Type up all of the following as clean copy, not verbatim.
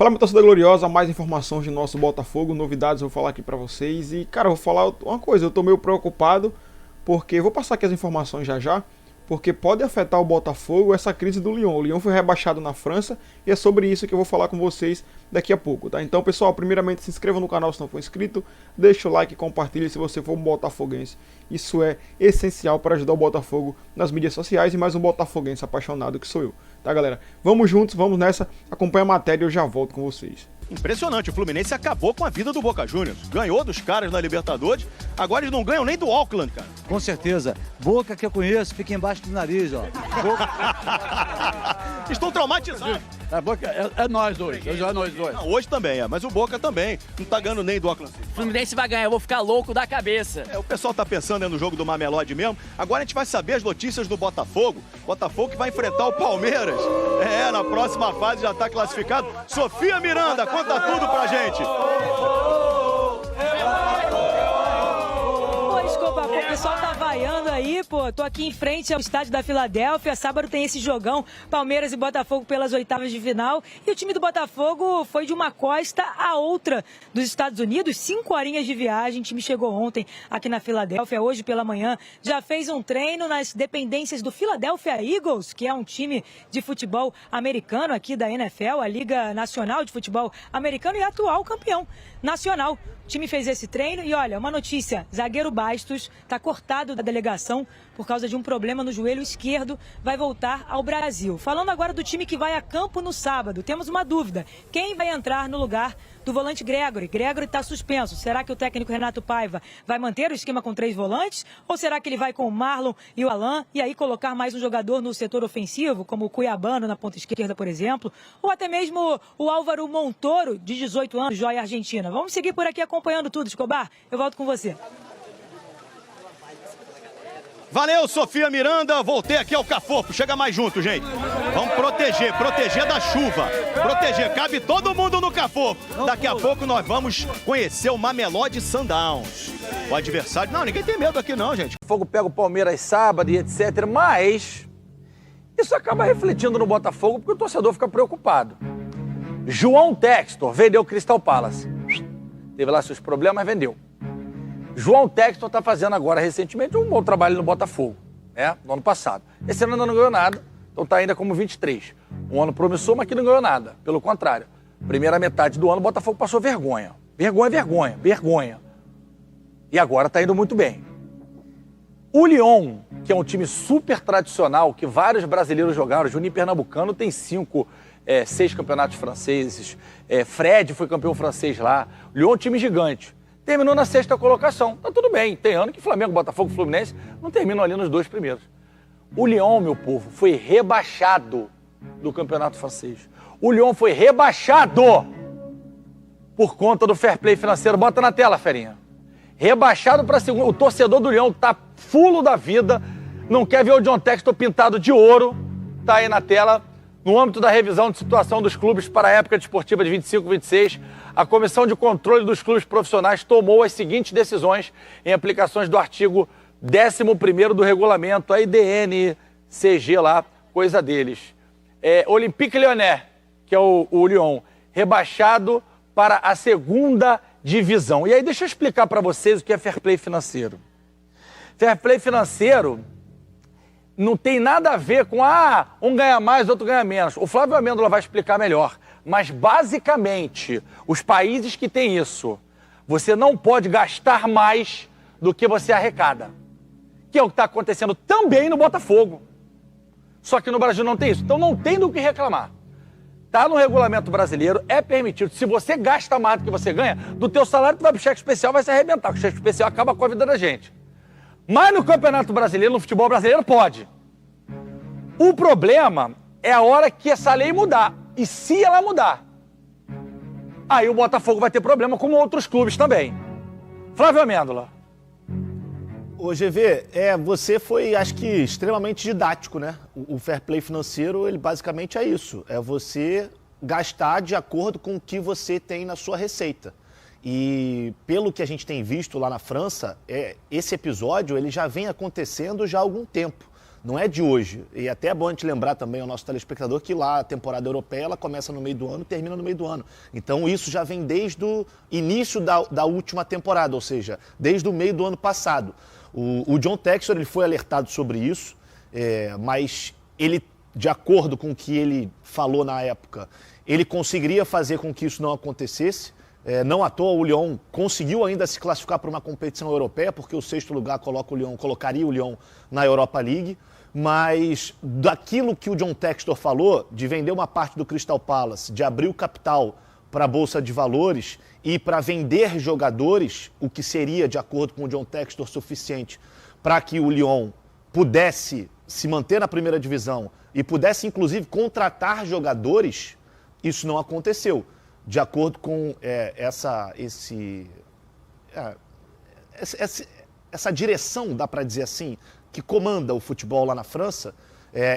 Fala, minha torcida gloriosa, mais informações de nosso Botafogo, novidades eu vou falar aqui pra vocês. E, cara, eu vou falar uma coisa, eu tô meio preocupado, porque vou passar aqui as informações já, porque pode afetar o Botafogo essa crise do Lyon. O Lyon foi rebaixado na França e é sobre isso que eu vou falar com vocês daqui a pouco, tá? Então, pessoal, primeiramente se inscreva no canal se não for inscrito, deixa o like e compartilhe se você for um botafoguense. Isso é essencial para ajudar o Botafogo nas mídias sociais e mais um botafoguense apaixonado que sou eu, tá, galera? Vamos juntos, vamos nessa, acompanha a matéria e eu já volto com vocês. Impressionante, o Fluminense acabou com a vida do Boca Juniors. Ganhou dos caras na Libertadores, agora eles não ganham nem do Auckland, cara. Com certeza. Boca que eu conheço fica embaixo do nariz, ó. Estão traumatizados. A Boca é nós dois, hoje é nós dois. Não, hoje também mas o Boca também. Não tá ganhando nem do Auckland. O Fluminense vai ganhar, eu vou ficar louco da cabeça. O pessoal tá pensando no jogo do Mamelodi mesmo. Agora a gente vai saber as notícias do Botafogo. Botafogo que vai enfrentar o Palmeiras. Na próxima fase já tá classificado. Sofia Miranda, conta tudo pra gente. O pessoal tá vaiando aí, pô. Tô aqui em frente ao estádio da Filadélfia. Sábado tem esse jogão, Palmeiras e Botafogo pelas oitavas de final. E o time do Botafogo foi de uma costa a outra dos Estados Unidos. 5 horinhas de viagem. O time chegou ontem aqui na Filadélfia, hoje pela manhã. Já fez um treino nas dependências do Philadelphia Eagles, que é um time de futebol americano aqui da NFL, a Liga Nacional de Futebol Americano e atual campeão nacional. O time fez esse treino e olha, uma notícia, zagueiro Bastos está cortado da delegação por causa de um problema no joelho esquerdo, vai voltar ao Brasil. Falando agora do time que vai a campo no sábado, temos uma dúvida, quem vai entrar no lugar do volante Gregory? Gregory está suspenso, será que o técnico Renato Paiva vai manter o esquema com 3 volantes? Ou será que ele vai com o Marlon e o Alan e aí colocar mais um jogador no setor ofensivo, como o Cuiabano na ponta esquerda, por exemplo? Ou até mesmo o Álvaro Montoro, de 18 anos, joia argentina? Vamos seguir por aqui acompanhando tudo, Escobar. Eu volto com você. Valeu, Sofia Miranda. Voltei aqui ao Cafofo. Chega mais junto, gente. Vamos proteger da chuva. Proteger. Cabe todo mundo no Cafofo. Daqui a pouco nós vamos conhecer o Mamelodi Sundowns. O adversário... Não, ninguém tem medo aqui não, gente. O Botafogo pega o Palmeiras sábado e etc. Mas isso acaba refletindo no Botafogo porque o torcedor fica preocupado. João Textor vendeu o Crystal Palace. Teve lá seus problemas, mas vendeu. João Textor está fazendo agora, recentemente, um bom trabalho no Botafogo, no ano passado. Esse ano ainda não ganhou nada, então está ainda como 23. Um ano promissor, mas que não ganhou nada. Pelo contrário, primeira metade do ano o Botafogo passou vergonha. Vergonha. E agora está indo muito bem. O Lyon, que é um time super tradicional, que vários brasileiros jogaram, o Juninho Pernambucano tem 6 campeonatos franceses, Fred foi campeão francês lá. O Lyon é um time gigante. Terminou na 6ª colocação. Tá tudo bem. Tem ano que Flamengo, Botafogo, Fluminense não terminam ali nos 2 primeiros. O Lyon, meu povo, foi rebaixado do campeonato francês. O Lyon foi rebaixado por conta do fair play financeiro. Bota na tela, Ferinha. Rebaixado para segunda. O torcedor do Lyon tá fulo da vida, não quer ver o John Textor pintado de ouro. Tá aí na tela. No âmbito da revisão de situação dos clubes para a época desportiva de 25-26, a Comissão de Controle dos Clubes Profissionais tomou as seguintes decisões em aplicações do artigo 11º do regulamento, a IDNCG lá, coisa deles. Olympique Lyonnais, que é o Lyon, rebaixado para a 2ª divisão. E aí deixa eu explicar para vocês o que é fair play financeiro. Fair play financeiro não tem nada a ver com, um ganha mais, outro ganha menos. O Flávio Amêndola vai explicar melhor. Mas, basicamente, os países que têm isso, você não pode gastar mais do que você arrecada. Que é o que está acontecendo também no Botafogo. Só que no Brasil não tem isso. Então não tem do que reclamar. Está no regulamento brasileiro, é permitido. Se você gasta mais do que você ganha, do teu salário tu vai pro cheque especial, vai se arrebentar. O cheque especial acaba com a vida da gente. Mas no Campeonato Brasileiro, no futebol brasileiro, pode. O problema é a hora que essa lei mudar. E se ela mudar, aí o Botafogo vai ter problema, como outros clubes também. Flávio Amêndola. Ô, GV, você foi, acho que, extremamente didático, né? O fair play financeiro, ele basicamente é isso. É você gastar de acordo com o que você tem na sua receita. E pelo que a gente tem visto lá na França, esse episódio ele já vem acontecendo já há algum tempo. não é de hoje. E até é bom a gente lembrar também ao nosso telespectador que lá a temporada europeia ela começa no meio do ano e termina no meio do ano. Então isso já vem desde o início da última temporada, ou seja, desde o meio do ano passado. O John Textor ele foi alertado sobre isso, mas ele, de acordo com o que ele falou na época, ele conseguiria fazer com que isso não acontecesse. Não à toa o Lyon conseguiu ainda se classificar para uma competição europeia, porque o 6º lugar colocaria o Lyon na Europa League, mas daquilo que o John Textor falou, de vender uma parte do Crystal Palace, de abrir o capital para a Bolsa de Valores e para vender jogadores, o que seria, de acordo com o John Textor, suficiente para que o Lyon pudesse se manter na primeira divisão e pudesse, inclusive, contratar jogadores, isso não aconteceu. De acordo com essa direção, dá para dizer assim, que comanda o futebol lá na França,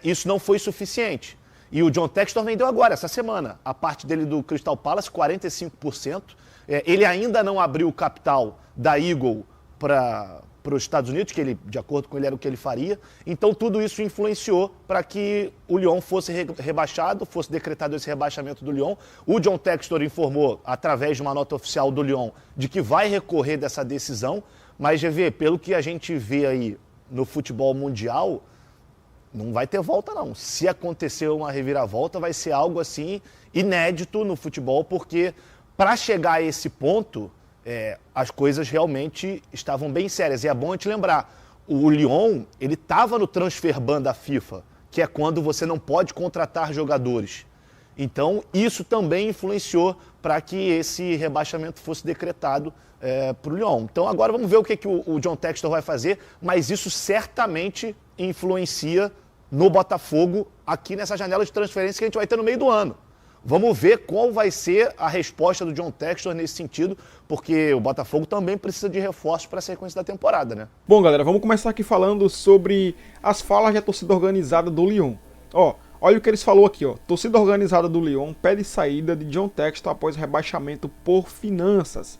isso não foi suficiente. E o John Textor vendeu agora, essa semana, a parte dele do Crystal Palace, 45%. Ele ainda não abriu o capital da Eagle para os Estados Unidos, que ele, de acordo com ele, era o que ele faria. Então tudo isso influenciou para que o Lyon fosse rebaixado, fosse decretado esse rebaixamento do Lyon. O John Textor informou, através de uma nota oficial do Lyon, de que vai recorrer dessa decisão, mas, GV, pelo que a gente vê aí no futebol mundial, não vai ter volta não. Se acontecer uma reviravolta, vai ser algo assim inédito no futebol, porque para chegar a esse ponto, as coisas realmente estavam bem sérias. E é bom a gente lembrar, o Lyon, ele estava no transfer ban da FIFA, que é quando você não pode contratar jogadores. Então, isso também influenciou para que esse rebaixamento fosse decretado para o Lyon. Então, agora vamos ver o que o John Textor vai fazer, mas isso certamente influencia no Botafogo aqui nessa janela de transferência que a gente vai ter no meio do ano. Vamos ver qual vai ser a resposta do John Textor nesse sentido, porque o Botafogo também precisa de reforços para a sequência da temporada, né? Bom, galera, vamos começar aqui falando sobre as falas da torcida organizada do Lyon. Olha o que eles falou aqui, Torcida organizada do Lyon pede saída de John Textor após rebaixamento por finanças.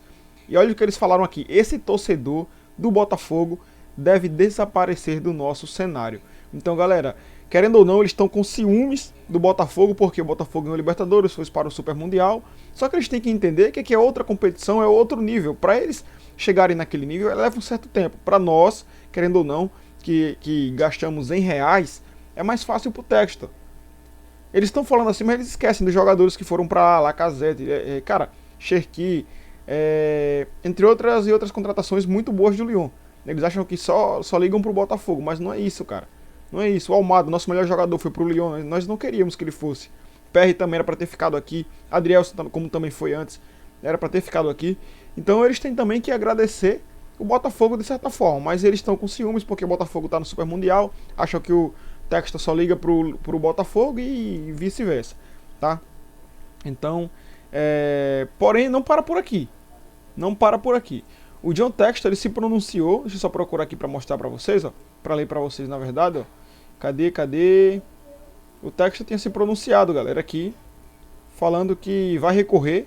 E olha o que eles falaram aqui, esse torcedor do Botafogo deve desaparecer do nosso cenário. Então, galera, querendo ou não, eles estão com ciúmes do Botafogo, porque o Botafogo ganhou o Libertadores, foi para o Super Mundial. Só que eles têm que entender que aqui é outra competição, é outro nível. Para eles chegarem naquele nível, leva um certo tempo. Para nós, querendo ou não, que gastamos em reais, é mais fácil pro Textor. Eles estão falando assim, mas eles esquecem dos jogadores que foram para lá, Lacazette, Cherki, entre outras contratações muito boas do Lyon. Eles acham que só ligam pro Botafogo, mas não é isso, cara. Não é isso. O Almada, nosso melhor jogador, foi pro Lyon. Nós não queríamos que ele fosse. PR também era para ter ficado aqui. Adrielson, como também foi antes, era para ter ficado aqui. Então eles têm também que agradecer o Botafogo de certa forma. Mas eles estão com ciúmes porque o Botafogo tá no Super Mundial. Acham que o Textor só liga pro Botafogo e vice-versa, tá? Então, porém, não para por aqui. Não para por aqui. O John Textor, ele se pronunciou. Deixa eu só procurar aqui para mostrar para vocês, para ler para vocês, na verdade, Cadê? O Textor tinha se pronunciado, galera, aqui, falando que vai recorrer,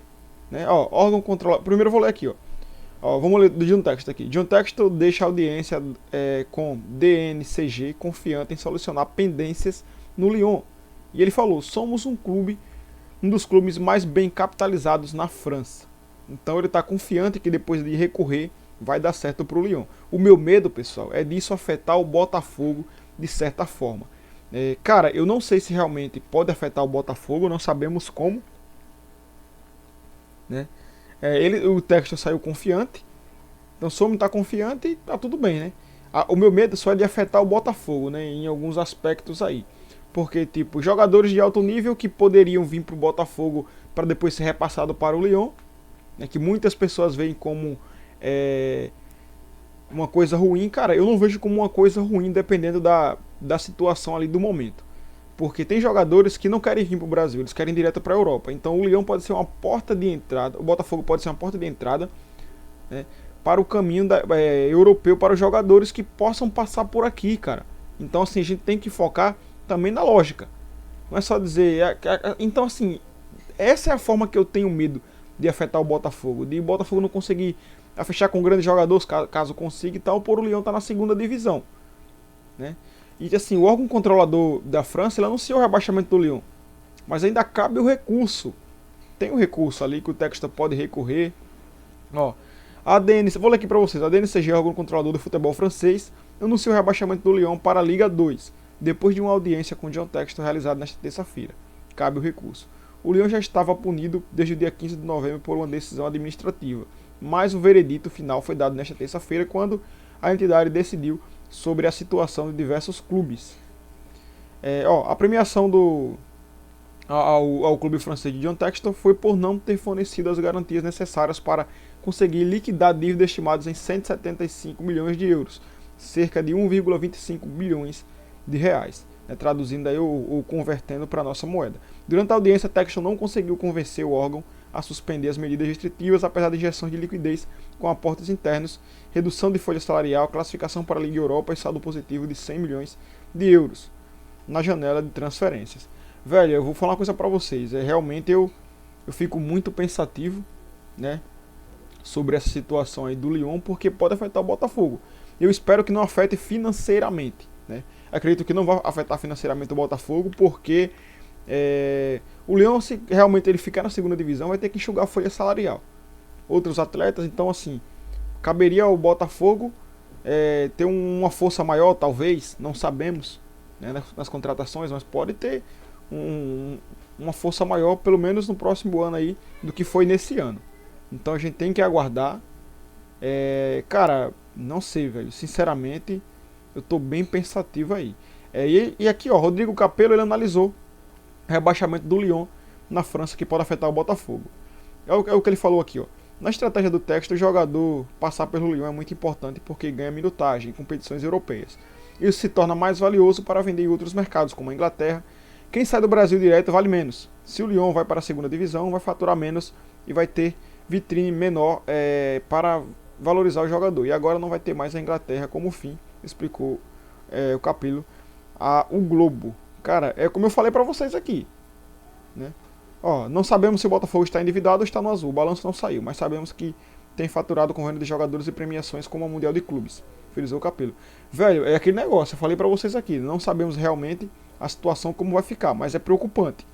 né? Órgão controlador. Primeiro eu vou ler aqui, vamos ler do John Textor aqui. John Textor deixa a audiência com DNCG confiante em solucionar pendências no Lyon. E ele falou: somos um dos clubes mais bem capitalizados na França. Então ele está confiante que depois de recorrer vai dar certo para o Lyon. O meu medo, pessoal, é disso afetar o Botafogo de certa forma. Cara, eu não sei se realmente pode afetar o Botafogo, não sabemos como, né? O Textor saiu confiante, então se o homem está confiante, tá tudo bem, né? O meu medo só é de afetar o Botafogo, né? Em alguns aspectos aí. Porque, tipo, jogadores de alto nível que poderiam vir para o Botafogo para depois ser repassado para o Lyon, né? Que muitas pessoas veem como uma coisa ruim. Cara, eu não vejo como uma coisa ruim dependendo da situação ali do momento. Porque tem jogadores que não querem vir para o Brasil, eles querem ir direto para a Europa. Então o Lyon pode ser uma porta de entrada, o Botafogo pode ser uma porta de entrada, né, para o caminho europeu, para os jogadores que possam passar por aqui, cara. Então assim, a gente tem que focar também na lógica. Não é só dizer... Então assim, essa é a forma que eu tenho medo de afetar o Botafogo. De o Botafogo não conseguir fechar com grandes jogadores, caso consiga e tal, por o Lyon tá na segunda divisão, né? E assim, o órgão controlador da França, ele anunciou o rebaixamento do Lyon. Mas ainda cabe o recurso. Tem um recurso ali que o Textor pode recorrer. Ó, a DNC, vou ler aqui para vocês. A DNCG, órgão controlador do futebol francês, anunciou o rebaixamento do Lyon para a Liga 2, depois de uma audiência com John Textor realizada nesta terça-feira. Cabe o recurso. O Lyon já estava punido desde o dia 15 de novembro por uma decisão administrativa, mas o veredito final foi dado nesta terça-feira, quando a entidade decidiu sobre a situação de diversos clubes. A premiação ao clube francês de John Textor foi por não ter fornecido as garantias necessárias para conseguir liquidar dívidas estimadas em 175 milhões de euros, cerca de 1,25 bilhões de reais, traduzindo aí ou convertendo para a nossa moeda. Durante a audiência, Textor não conseguiu convencer o órgão a suspender as medidas restritivas, apesar de injeções de liquidez com aportes internos, redução de folha salarial, classificação para a Liga Europa e saldo positivo de 100 milhões de euros na janela de transferências. Velho, eu vou falar uma coisa para vocês, realmente eu fico muito pensativo, né, sobre essa situação aí do Lyon, porque pode afetar o Botafogo. Eu espero que não afete financeiramente, né? Acredito que não vai afetar financeiramente o Botafogo, porque o Lyon, se realmente ele ficar na segunda divisão, vai ter que enxugar a folha salarial. Outros atletas, então assim, caberia ao Botafogo ter uma força maior, talvez, não sabemos, né, nas contratações, mas pode ter uma força maior, pelo menos no próximo ano aí, do que foi nesse ano. Então a gente tem que aguardar. Cara, não sei, velho, sinceramente, eu tô bem pensativo aí. E aqui, ó, Rodrigo Capello, ele analisou o rebaixamento do Lyon na França, que pode afetar o Botafogo. É o que ele falou aqui, ó. Na estratégia do texto, o jogador passar pelo Lyon é muito importante porque ganha minutagem em competições europeias. Isso se torna mais valioso para vender em outros mercados, como a Inglaterra. Quem sai do Brasil direto vale menos. Se o Lyon vai para a segunda divisão, vai faturar menos e vai ter vitrine menor para valorizar o jogador. E agora não vai ter mais a Inglaterra como fim, explicou o Capello o Globo. Cara, é como eu falei para vocês aqui, né? Ó, não sabemos se o Botafogo está endividado ou está no azul. O balanço não saiu, mas sabemos que tem faturado com venda de jogadores e premiações como a Mundial de Clubes, frisou o Capello. Velho, é aquele negócio, eu falei para vocês aqui, não sabemos realmente a situação como vai ficar, mas é preocupante.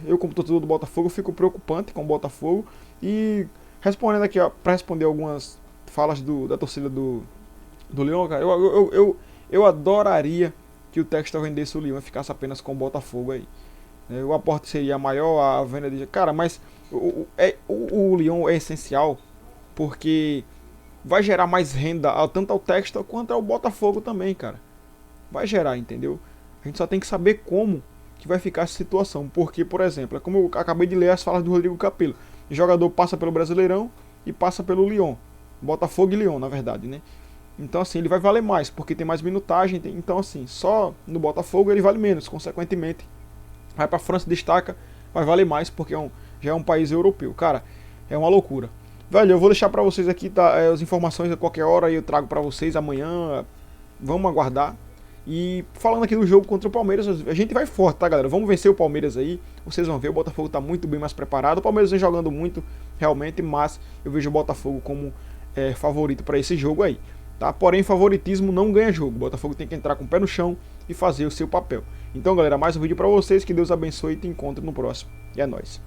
Eu, como torcedor do Botafogo, fico preocupante com o Botafogo. E respondendo aqui, para responder algumas falas da torcida do Lyon, cara, eu adoraria que o Textor vendesse o Lyon e ficasse apenas com o Botafogo aí. O aporte seria maior, a venda de... Cara, mas o Lyon é essencial porque vai gerar mais renda tanto ao Textor quanto ao Botafogo também, cara. Vai gerar, entendeu? A gente só tem que saber como que vai ficar essa situação. Porque, por exemplo, é como eu acabei de ler as falas do Rodrigo Capello. O jogador passa pelo Brasileirão e passa pelo Lyon. Botafogo e Lyon, na verdade, né? Então, assim, ele vai valer mais, porque tem mais minutagem. Então, assim, só no Botafogo ele vale menos, consequentemente. Vai pra França, destaca, vai valer mais, porque já é um país europeu. Cara, é uma loucura. Velho, eu vou deixar pra vocês aqui, tá, as informações a qualquer hora aí eu trago pra vocês amanhã. Vamos aguardar. E falando aqui do jogo contra o Palmeiras, a gente vai forte, tá, galera? Vamos vencer o Palmeiras aí. Vocês vão ver, o Botafogo tá muito bem mais preparado. O Palmeiras vem jogando muito, realmente, mas eu vejo o Botafogo como favorito para esse jogo aí, tá? Porém, favoritismo não ganha jogo. O Botafogo tem que entrar com o pé no chão e fazer o seu papel. Então, galera, mais um vídeo para vocês. Que Deus abençoe e te encontre no próximo. E é nóis.